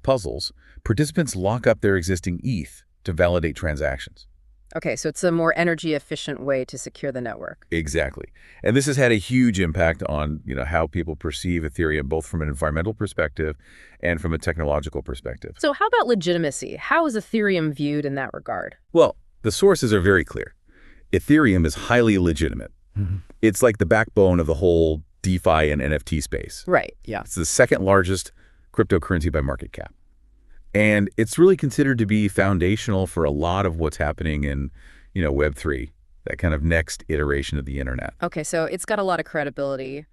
puzzles, participants lock up their existing ETH to validate transactions. Okay, so it's a more energy-efficient way to secure the network. Exactly. And this has had a huge impact on, how people perceive Ethereum, both from an environmental perspective and from a technological perspective. So how about legitimacy? How is Ethereum viewed in that regard? Well, the sources are very clear. Ethereum is highly legitimate. It's like the backbone of the whole DeFi and NFT space. Right, yeah. It's the second largest cryptocurrency by market cap. And it's really considered to be foundational for a lot of what's happening in, Web3, that kind of next iteration of the internet. Okay, so it's got a lot of credibility.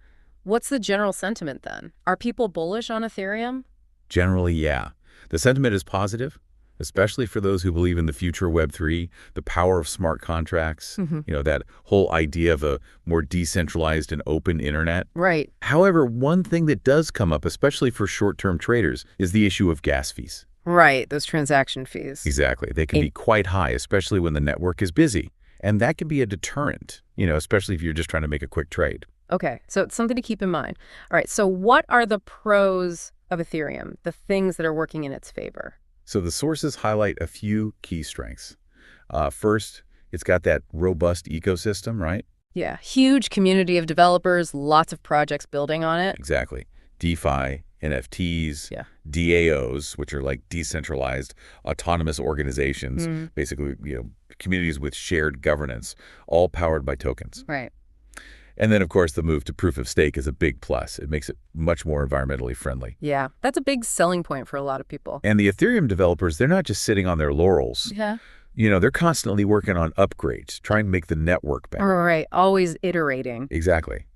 What's the general sentiment then? Are people bullish on Ethereum? Generally, yeah. The sentiment is positive, especially for those who believe in the future of Web3, the power of smart contracts, that whole idea of a more decentralized and open internet. Right. However, one thing that does come up, especially for short-term traders, is the issue of gas fees. Right, those transaction fees. Exactly. They can be quite high, especially when the network is busy. And that can be a deterrent, especially if you're just trying to make a quick trade. Okay, so it's something to keep in mind. All right, so what are the pros of Ethereum, the things that are working in its favor? So the sources highlight a few key strengths. First, it's got that robust ecosystem, right? Yeah, huge community of developers, lots of projects building on it. Exactly. DeFi, NFTs, Yeah. DAOs, which are like decentralized autonomous organizations, basically, communities with shared governance, all powered by tokens. Right. And then, of course, the move to proof of stake is a big plus. It makes it much more environmentally friendly. Yeah, that's a big selling point for a lot of people. And the Ethereum developers, they're not just sitting on their laurels. Yeah. They're constantly working on upgrades, trying to make the network better. Right, always iterating. Exactly.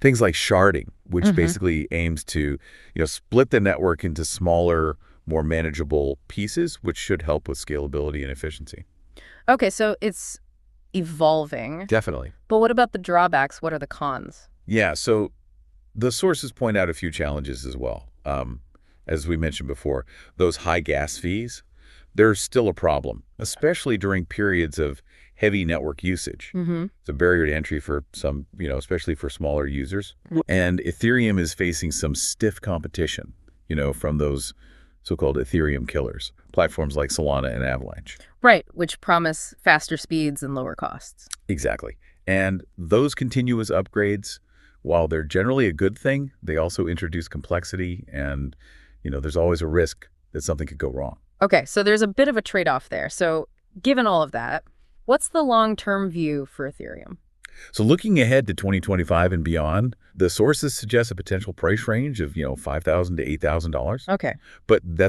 Things like sharding, which basically aims to, split the network into smaller, more manageable pieces, which should help with scalability and efficiency. Okay, so it's evolving. Definitely. But what about the drawbacks? What are the cons? Yeah, so the sources point out a few challenges as well. As we mentioned before, those high gas fees, they're still a problem, especially during periods of heavy network usage. It's a barrier to entry for some, especially for smaller users. And Ethereum is facing some stiff competition, from those so-called Ethereum killers, platforms like Solana and Avalanche. Right, which promise faster speeds and lower costs. Exactly. And those continuous upgrades, while they're generally a good thing, they also introduce complexity and, there's always a risk that something could go wrong. Okay, so there's a bit of a trade-off there. So given all of that, what's the long-term view for Ethereum? So looking ahead to 2025 and beyond, the sources suggest a potential price range of, $5,000 to $8,000. Okay. But